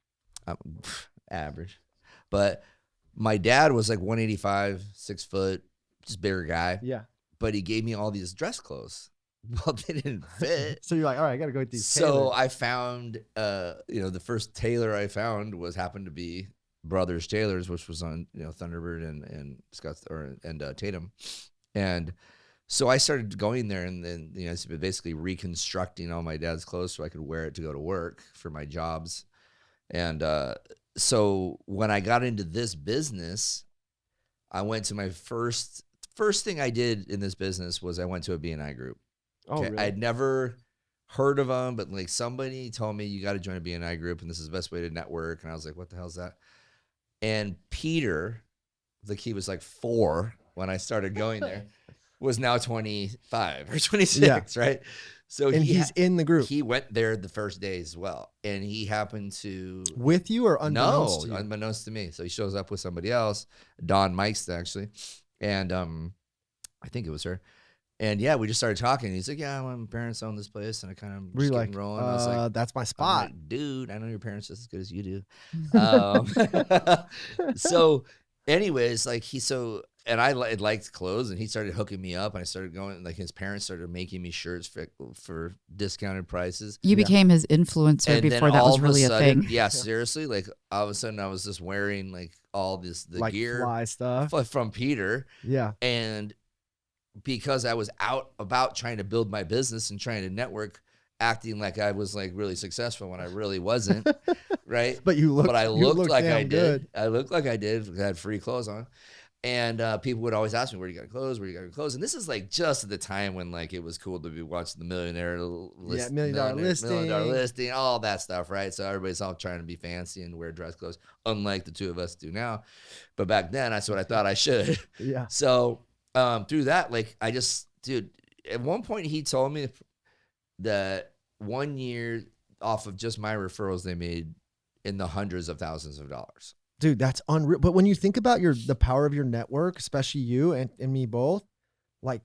Average. But my dad was like 185, 6 foot. Just bigger guy. Yeah. But he gave me all these dress clothes. Well, they didn't fit. So you're like, all right, I got to go with these. So I found, the first tailor I found happened to be Brothers Tailors, which was on, Thunderbird and Scott and Tatum. And so I started going there and then, basically reconstructing all my dad's clothes so I could wear it to go to work for my jobs. And so when I got into this business, I went to my first thing I did in this business was I went to a B&I group. Oh, really? I'd never heard of them, but like somebody told me you got to join a B&I group and this is the best way to network. And I was like, what the hell is that? And Peter, he was like 4 when I started going there, was now 25 or 26, right? So he's in the group. He went there the first day as well. And he happened to... With you or unbeknownst to you? Unbeknownst to me. So he shows up with somebody else, Dawn Mikes actually. And I think it was her. And yeah, we just started talking. He's like, yeah, my parents own this place. And I kind of just getting rolling. I was like, that's my spot. Like, dude, I know your parents just as good as you do. So anyways, and I liked clothes and he started hooking me up and I started going, like his parents started making me shirts for discounted prices. You became his influencer and before that was really a thing. Yeah, seriously. Like all of a sudden I was just wearing like all the like gear fly stuff from Peter. Yeah. And because I was out about trying to build my business and trying to network, acting like I was like really successful when I really wasn't. right? But you looked. But I you looked like damn I good. did. I looked like I did. 'Cause I had free clothes on. And people would always ask me, where you got clothes? Where you got clothes? And this is like just at the time when like it was cool to be watching the millionaire list, $1 million listing. $1 million listing, all that stuff, right? So everybody's all trying to be fancy and wear dress clothes, unlike the two of us do now. But back then, that's what I thought I should. Yeah. So through that, like I just, dude, at one point he told me that 1 year off of just my referrals, they made in the hundreds of thousands of dollars. Dude, that's unreal. But when you think about the power of your network, especially you and me both, like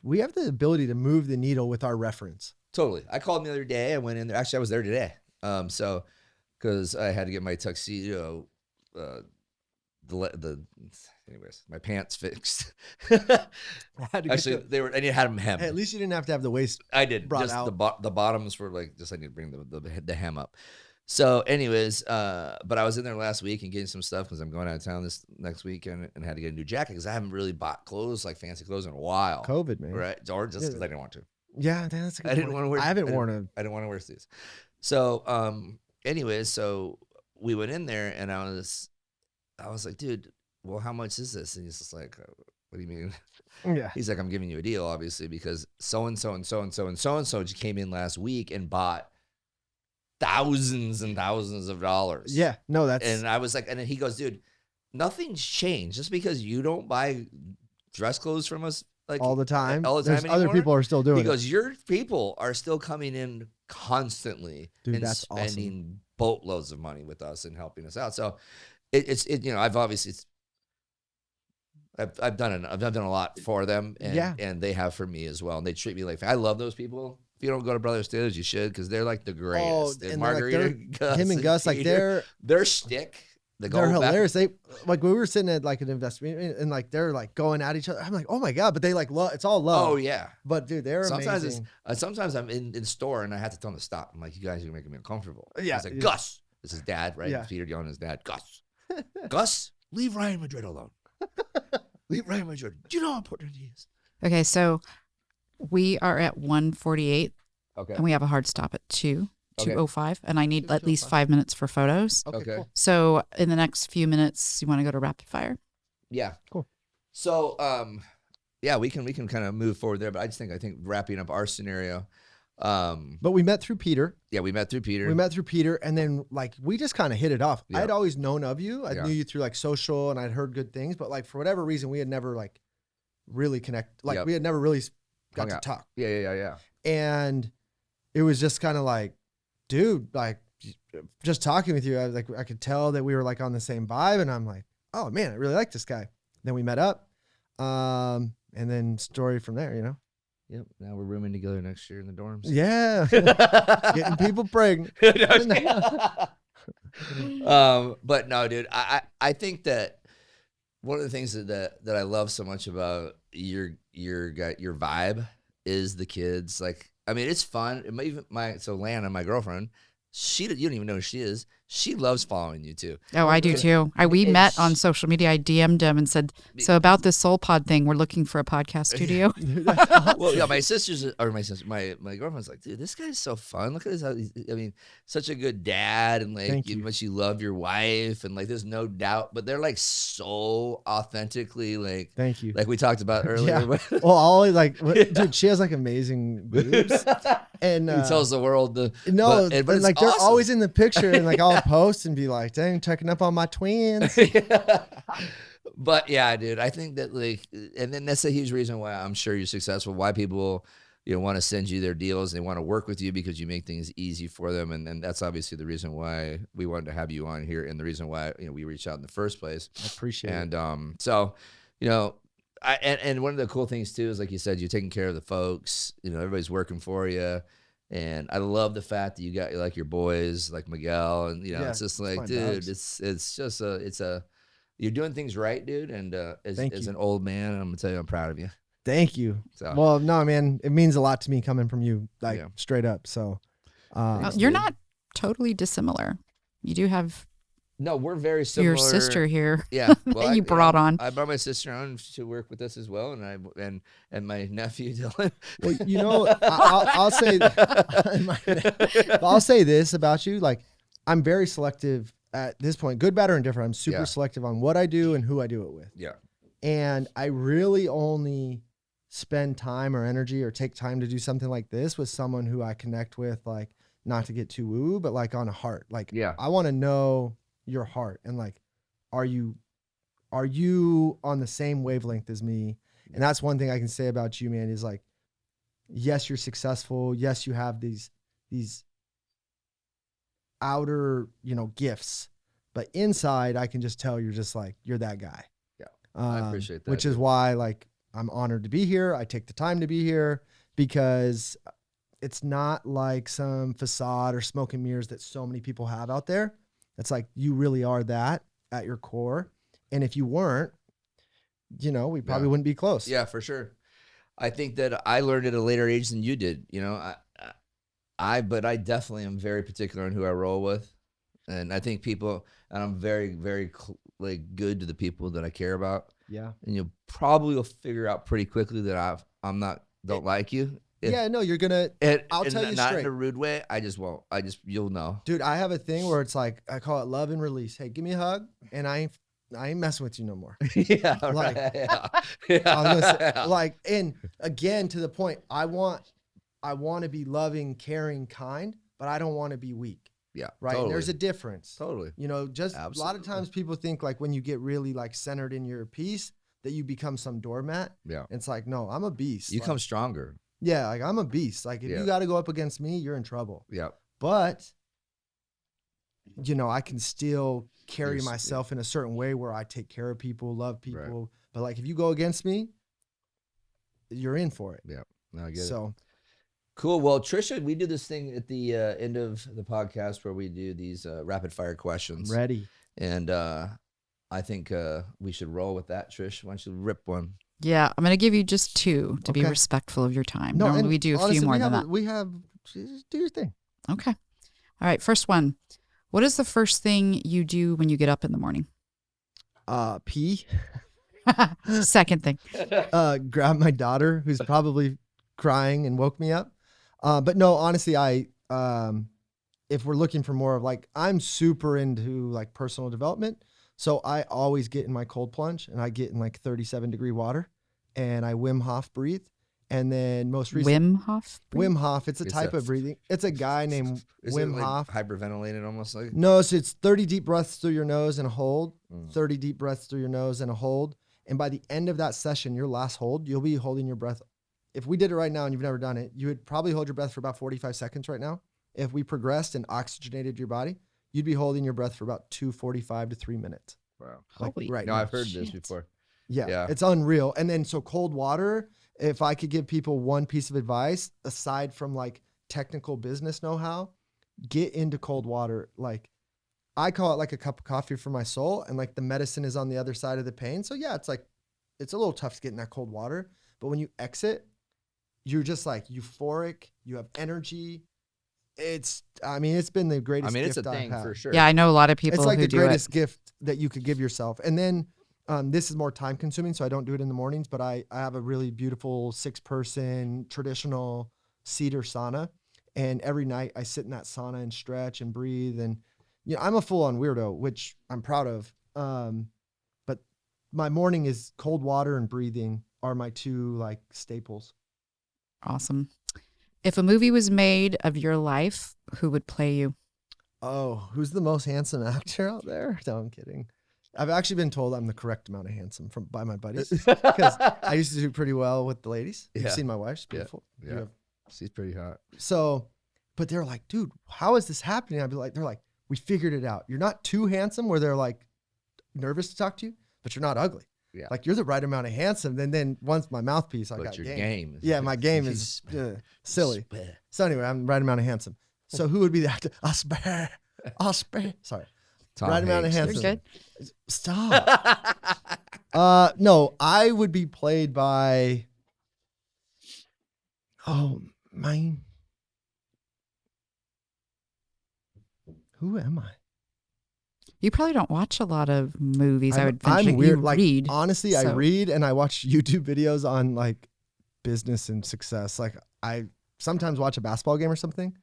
we have the ability to move the needle with our reference. Totally. I called him the other day. I went in there. Actually, I was there today. So because I had to get my tuxedo, anyways, my pants fixed. Actually, I had them hemmed. Hey, at least you didn't have to have the waist. I did. Brought just out. The bottoms were like, just I need to bring the hem up. So anyways, but I was in there last week and getting some stuff because I'm going out of town this next weekend and had to get a new jacket because I haven't really bought clothes, like fancy clothes, in a while. COVID, man. Right? Or just because I didn't want to. Yeah, that's a good I didn't point. want to wear. I haven't worn a. I didn't want to wear suits. So, anyways, so we went in there and I was like, dude, well, how much is this? And he's just like, what do you mean? Yeah. He's like, I'm giving you a deal, obviously, because so and so and so and so and so and so just came in last week and bought thousands and thousands of dollars. Yeah. No, that's. And I was like, and then he goes, dude, nothing's changed. Just because you don't buy dress clothes from us like all the time. All the time There's other anymore, people are still doing he it. goes, your people are still coming in constantly, Dude, and that's spending boatloads of money with us and helping us out. So it's you know, I've obviously I've done a lot for them, and they have for me as well. And they treat me like I love those people. If you don't go to Brothers Steelers, you should, because they're like the greatest. and Margarita, like Gus, him and Gus, like their shtick. They're hilarious. They like when we were sitting at like an investment and like they're like going at each other. I'm like, oh my god! But they like love. It's all love. Oh yeah. But dude, they're amazing. Sometimes I'm in store and I have to tell them to stop. I'm like, you guys are making me uncomfortable. Yeah. He's like, Gus. This is dad, right? Yeah. Peter yelling at his dad. Gus, leave Ryan Madrid alone. Leave Ryan Madrid. Do you know how important he is? Okay, so we are at 1:48. Okay. And we have a hard stop at 2:05, and I need at least 5 minutes for photos. Okay. Cool. So in the next few minutes, you want to go to rapid fire? Yeah. Cool. So, yeah, we can kind of move forward there, but I think wrapping up our scenario. But we met through Peter. Yeah, we met through Peter. And then like we just kind of hit it off. Yeah. I'd always known of you. I Yeah. knew you through like social, and I'd heard good things. But like for whatever reason, we had never like really connect. Like Yep. we had never really got Hung to out. talk. Yeah. And it was just kind of like, dude, like just talking with you, I was like, I could tell that we were like on the same vibe, and I'm like, oh man, I really like this guy. Then we met up, and then story from there, you know. Yep. Now we're rooming together next year in the dorms. Yeah, getting people pregnant. But no, dude, I think that one of the things that I love so much about your vibe is the kids. Like, I mean, it's fun. Even Lana, my girlfriend, you don't even know who she is. She loves following you too. Oh, I do too. We met on social media. I DM'd him and said, so about this Soulpod thing, we're looking for a podcast studio. Well, yeah, my girlfriend's like, dude, this guy's so fun. Look at this. I mean, such a good dad, and like you much you love your wife, and like there's no doubt, but they're like so authentically like. Thank you. Like we talked about earlier. Yeah. Well, always like, dude, she has like amazing boobs, and he tells the world but it's like awesome. they're always in the picture, and like I'll post and be like, dang, checking up on my twins. But yeah, dude, I think that like, and then that's a huge reason why I'm sure you're successful. Why people, want to send you their deals. They want to work with you because you make things easy for them, and that's obviously the reason why we wanted to have you on here, and the reason why we reached out in the first place. I appreciate it. And so, and one of the cool things too is, like you said, you're taking care of the folks. Everybody's working for you. And I love the fact that you got like your boys like Miguel, and it's just like, dude, dogs. it's just you're doing things right, dude. And as an old man, I'm gonna tell you, I'm proud of you. Thank you. So. Well, no, man, it means a lot to me coming from you, like straight up. So you're not totally dissimilar. You do have. No, we're very similar. Your sister here. Yeah. Well, that you brought on. I brought my sister on to work with us as well, and my nephew Dylan. Well, I'll say I'll say this about you. Like, I'm very selective at this point, good, bad, or indifferent. I'm super selective on what I do and who I do it with. Yeah. And I really only spend time or energy or take time to do something like this with someone who I connect with, like, not to get too woo, but like on a heart. Like, I want to know your heart and like, are you on the same wavelength as me? And that's one thing I can say about you, man, is like, yes, you're successful. Yes, you have these outer, gifts, but inside I can just tell you're just like, you're that guy. Yeah. I appreciate that. Which is why, like, I'm honored to be here. I take the time to be here because it's not like some facade or smoke and mirrors that so many people have out there. It's like, you really are that at your core. And if you weren't, we probably wouldn't be close. Yeah, for sure. I think that I learned at a later age than you did. But I definitely am very particular on who I roll with. And I think people, and I'm very, very good to the people that I care about. Yeah. And you'll probably figure out pretty quickly that don't like you. You're gonna. I'll tell you not straight. in a rude way. I just won't. You'll know. Dude, I have a thing where it's like, I call it love and release. Hey, give me a hug, and I ain't messing with you no more. Yeah, like, right. Yeah. I was gonna say, like, and again, to the point, I want to be loving, caring, kind, but I don't want to be weak. Yeah, right. Totally. And there's a difference. Totally. Just Absolutely. A lot of times people think like when you get really like centered in your piece that you become some doormat. Yeah. It's like, no, I'm a beast. You come stronger. Yeah, like I'm a beast. Like if you got to go up against me, you're in trouble. Yeah. But I can still carry myself in a certain way where I take care of people, love people. Right. But like if you go against me, you're in for it. Yeah. No, I get it. So cool. Well, Trisha, we do this thing at the end of the podcast where we do these rapid fire questions. Ready. And I think we should roll with that, Trish. Why don't you rip one? Yeah, I'm going to give you just two to be respectful of your time. No, normally we do a few more than that. Just do your thing. Okay. All right. First one. What is the first thing you do when you get up in the morning? Pee. Second thing. Grab my daughter, who's probably crying and woke me up. But no, honestly, if we're looking for more of like, I'm super into like personal development. So I always get in my cold plunge and I get in like 37-degree water and I Wim Hof breathe. And then most recently, Wim Hof? Wim Hof. It's a type of breathing. It's a guy named Wim Hof. Hyperventilated almost like? No, so it's 30 deep breaths through your nose and a hold. 30 deep breaths through your nose and a hold. And by the end of that session, your last hold, you'll be holding your breath. If we did it right now and you've never done it, you would probably hold your breath for about 45 seconds right now. If we progressed and oxygenated your body, you'd be holding your breath for about 2:45 to 3 minutes. Wow. Like right no, now. I've heard this before. Yeah, it's unreal. And then so cold water, if I could give people one piece of advice, aside from like technical business know-how, get into cold water. Like I call it like a cup of coffee for my soul, and like the medicine is on the other side of the pain. So yeah, it's a little tough to get in that cold water, but when you exit, you're just like euphoric, you have energy. It's been the greatest gift it's a thing I've had. for sure. Yeah, I know a lot of people It's like who the do greatest it. gift that you could give yourself. And then this is more time consuming, so I don't do it in the mornings, but I have a really beautiful 6-person traditional cedar sauna. And every night I sit in that sauna and stretch and breathe. And I'm a full on weirdo, which I'm proud of. But my morning is cold water and breathing are my two like staples. Awesome. If a movie was made of your life, who would play you? Oh, who's the most handsome actor out there? No, I'm kidding. I've actually been told I'm the correct amount of handsome by my buddies because I used to do pretty well with the ladies. You've seen my wife. She's beautiful. Yeah. She's pretty hot. So, but they're like, dude, how is this happening? I'd be like, they're like, we figured it out. You're not too handsome where they're like nervous to talk to you, but you're not ugly. Yeah. Like you're the right amount of handsome. Then once my mouthpiece, I got your game. game. Yeah, my game is silly. So anyway, I'm right amount of handsome. So who would be the actor? Oscar. Sorry. Tom right amount of Hanks. handsome. You're good. Stop. No, I would be played by. Oh, mine. Who am I? You probably don't watch a lot of movies. I would I'm venture. weird. You Like read. honestly, I so- read and I watch YouTube videos on like business and success. Like I sometimes watch a basketball game or something.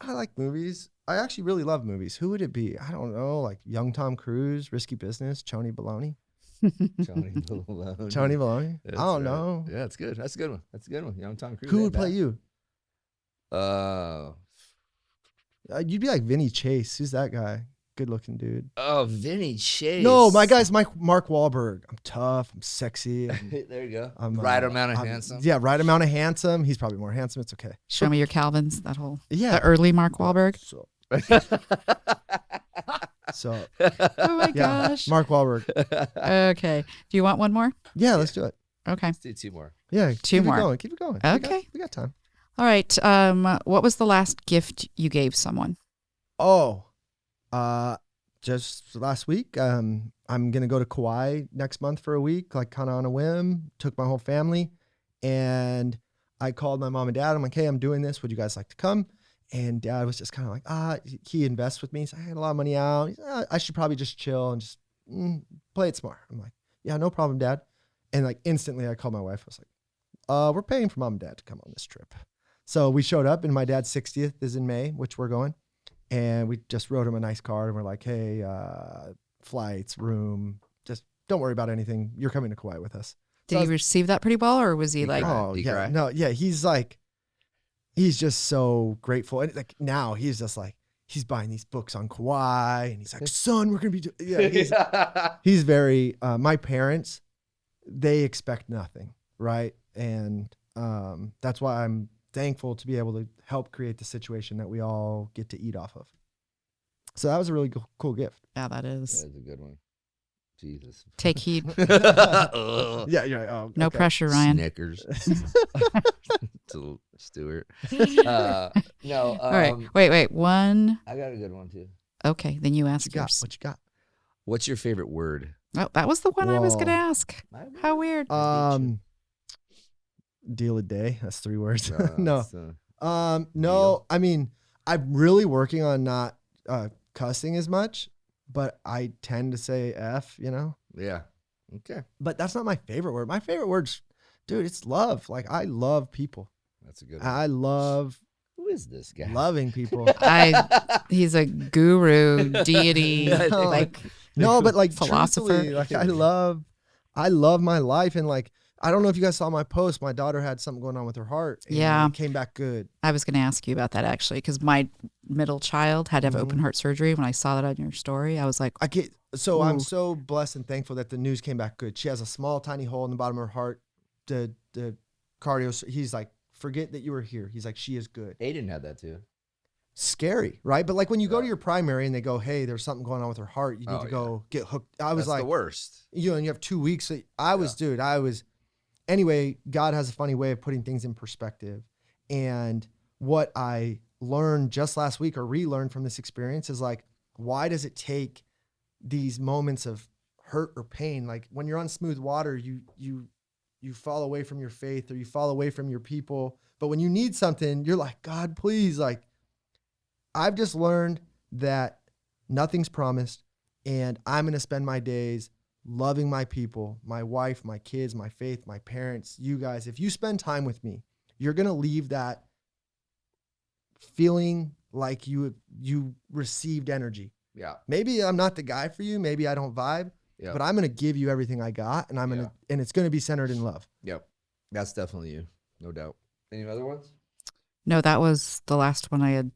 I like movies. I actually really love movies. Who would it be? I don't know. Like young Tom Cruise, Risky Business, Chony Baloney. Johnny Malone. Chony Baloney. I don't know. Yeah, it's good. That's a good one. That's a good one. Young Tom Cruise. Who would play you? You'd be like Vinny Chase. Who's that guy? Good looking dude. Oh, Vinny Chase. No, my guy's Mark Wahlberg. I'm tough. I'm sexy. There you go. I'm Right amount of handsome. Yeah, right amount of handsome. He's probably more handsome. It's okay. Show me your Calvins. That whole Yeah. the early Mark Wahlberg. So Oh my yeah, gosh. Mark Wahlberg. Okay. Do you want one more? Yeah, let's do it. Okay. Let's do 2 more. Yeah, Two keep more. it going. Keep it going. Okay. We got time. All right. What was the last gift you gave someone? Oh, just last week. I'm gonna go to Kauai next month for a week, like kind of on a whim. Took my whole family, and I called my mom and dad. I'm like, hey, I'm doing this. Would you guys like to come? And dad was just kind of like, he invests with me. He's like, I had a lot of money out. He's like, I should probably just chill and just play it smart. I'm like, yeah, no problem, dad. And like instantly I called my wife. I was like, we're paying for mom and dad to come on this trip. So we showed up, and my dad's 60th is in May, which we're going. And we just wrote him a nice card, and we're like, hey, flights, room, just don't worry about anything. You're coming to Kauai with us. Did he receive that pretty well, or was he like, Oh, Did he yeah. cry? No, yeah. He's just so grateful. And like now he's just like, he's buying these books on Kauai, and he's like, son, we're going to be he's very, my parents, they expect nothing. Right. And that's why I'm thankful to be able to help create the situation that we all get to eat off of. So that was a really cool gift. yeah, that is. That's a good one. Jesus. Take heed. Ugh. Yeah, you're right. Oh, No okay. pressure, Ryan. Snickers. To Stuart. No. All right. Wait. One. I got a good one too. Okay. Then you What ask you got? yours. What you got? What's your favorite word? Oh, that was the one I was going to Whoa. ask. How weird. Deal a day. That's 3 words. No. No. No. Deal. I mean, I'm really working on not cussing as much, but I tend to say F, you know? Yeah. Okay. But that's not my favorite word. My favorite word's, dude, it's love. Like, I love people. That's a good one. I love Who is this guy? loving people. He's a guru, deity, No, like No, but like Philosopher. truthfully, like I love my life. And like, I don't know if you guys saw my post. My daughter had something going on with her heart. And Yeah. it came back good. I was going to ask you about that actually, because my middle child had to have open heart surgery. When I saw that on your story, I was like, I'm Ooh. so blessed and thankful that the news came back good. She has a small, tiny hole in the bottom of her heart. The cardio, he's like, forget that you were here. He's like, she is good. Aiden had that too. Scary, right? But like when you go to your primary and they go, hey, there's something going on with her heart. You need to go get hooked. I was That's like, the worst. and you have 2 weeks. Anyway, God has a funny way of putting things in perspective. And what I learned just last week or relearned from this experience is like, why does it take these moments of hurt or pain? Like when you're on smooth water, you fall away from your faith or you fall away from your people. But when you need something, you're like, God, please. Like, I've just learned that nothing's promised, and I'm going to spend my days loving my people, my wife, my kids, my faith, my parents, you guys. If you spend time with me, you're going to leave that feeling like you received energy. Yeah. Maybe I'm not the guy for you. Maybe I don't vibe, Yeah. but I'm going to give you everything I got, and and it's going to be centered in love. Yep. That's definitely you. No doubt. Any other ones? no, that was the last one I had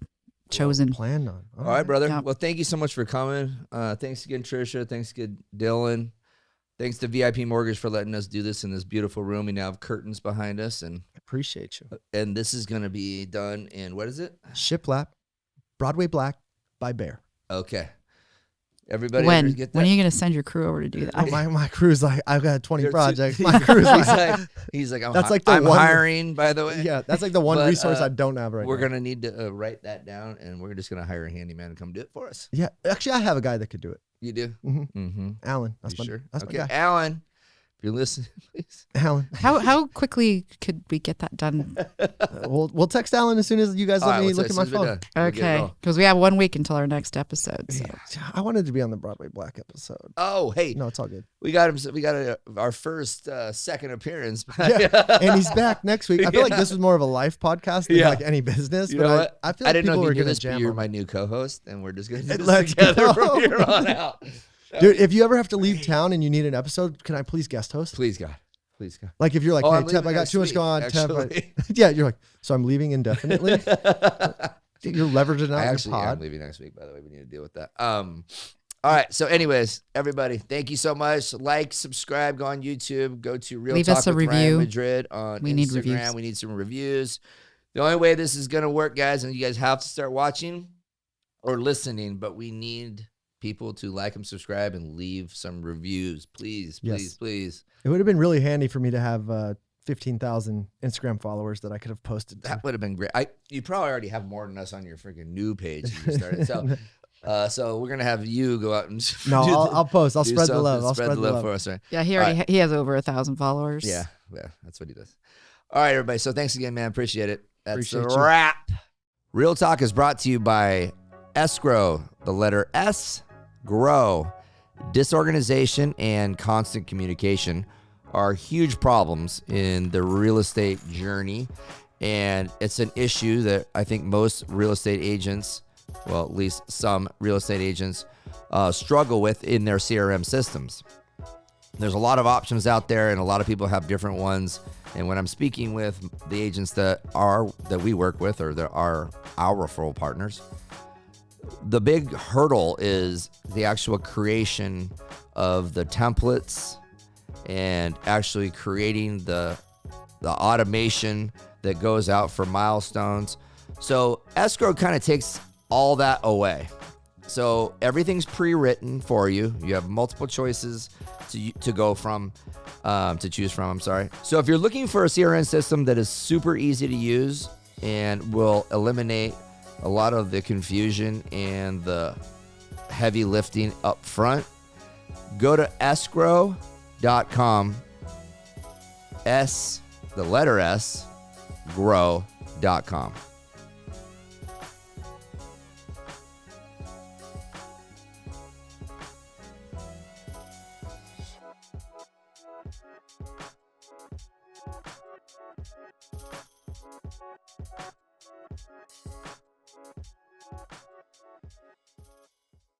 chosen. Planned on. All right, brother. Yeah. Well, thank you so much for coming. Thanks again, Trisha. Thanks again, Dylan. Thanks to VIP Mortgage for letting us do this in this beautiful room. We now have curtains behind us, and Appreciate you. this is going to be done in, what is it? Shiplap, Broadway Black by Bear. Okay. Everybody When get that? when are you going to send your crew over to do that? Oh, my crew's like, I've got 20 You're too- projects. My crew's like, he's like, That's like the I'm one- hiring, by the way. yeah, that's like the one But, resource I don't have right We're now. going to need to write that down, and we're just going to hire a handyman to come do it for us. Yeah, actually, I have a guy that could do it. You do? Mm-hmm. Mm-hmm. Alan. That's You my, sure? that's Okay, my guy. Alan. If you're listening, please. Alan. How quickly could we get that done? We'll text Alan as soon as you guys let me look at my phone. Okay, because we have 1 week until our next episode. So. Yeah, I wanted to be on the Broadway Black episode. Oh, hey. No, it's all good. We got him. We got our first second appearance. Yeah, and he's back next week. I feel like this was more of a life podcast than like any business. You know what? I feel like didn't people know are if you going knew to this, but jam you're on my new co-host, and we're just going to do this Let's together go. from here on out. Dude, if you ever have to leave town and you need an episode, can I please guest host? Please, God. Please, God. Like if you're like, Oh, hey, I'm Tep, leaving I got next too much week, going on. Tep, actually. yeah, you're like, so I'm leaving indefinitely. You're leveraging out I your actually am pod. leaving next week, by the way. We need to deal with that. All right. So anyways, everybody, thank you so much. Like, subscribe, go on YouTube, go to Real Leave Talk us a with Ryan review. Madrid on We Instagram. need reviews. We need some reviews. The only way this is going to work, guys, and you guys have to start watching or listening, but we need people to like and subscribe and leave some reviews. Please, please, Yes. please. It would have been really handy for me to have 15,000 Instagram followers that I could have posted to. That would have been great. You probably already have more than us on your freaking new page that you started. So we're gonna have you go out and No, I'll post. I'll do spread the something, love. I'll spread the love for us. Right? Yeah, he has over 1,000 followers. Yeah, that's what he does. All right, everybody. So thanks again, man. Appreciate it. That's Appreciate a you. wrap. Real Talk is brought to you by escrow, the letter S, grow. Disorganization and constant communication are huge problems in the real estate journey. And it's an issue that I think most real estate agents, well, at least some real estate agents, struggle with in their CRM systems. There's a lot of options out there, and a lot of people have different ones. And when I'm speaking with the agents that we work with, or that are our referral partners, the big hurdle is the actual creation of the templates and actually creating the automation that goes out for milestones. So escrow kind of takes all that away. So everything's pre-written for you. You have multiple choices to go from, to choose from, I'm sorry. So if you're looking for a CRM system that is super easy to use and will eliminate a lot of the confusion and the heavy lifting up front, go to escrow.com, the letter S, grow.com.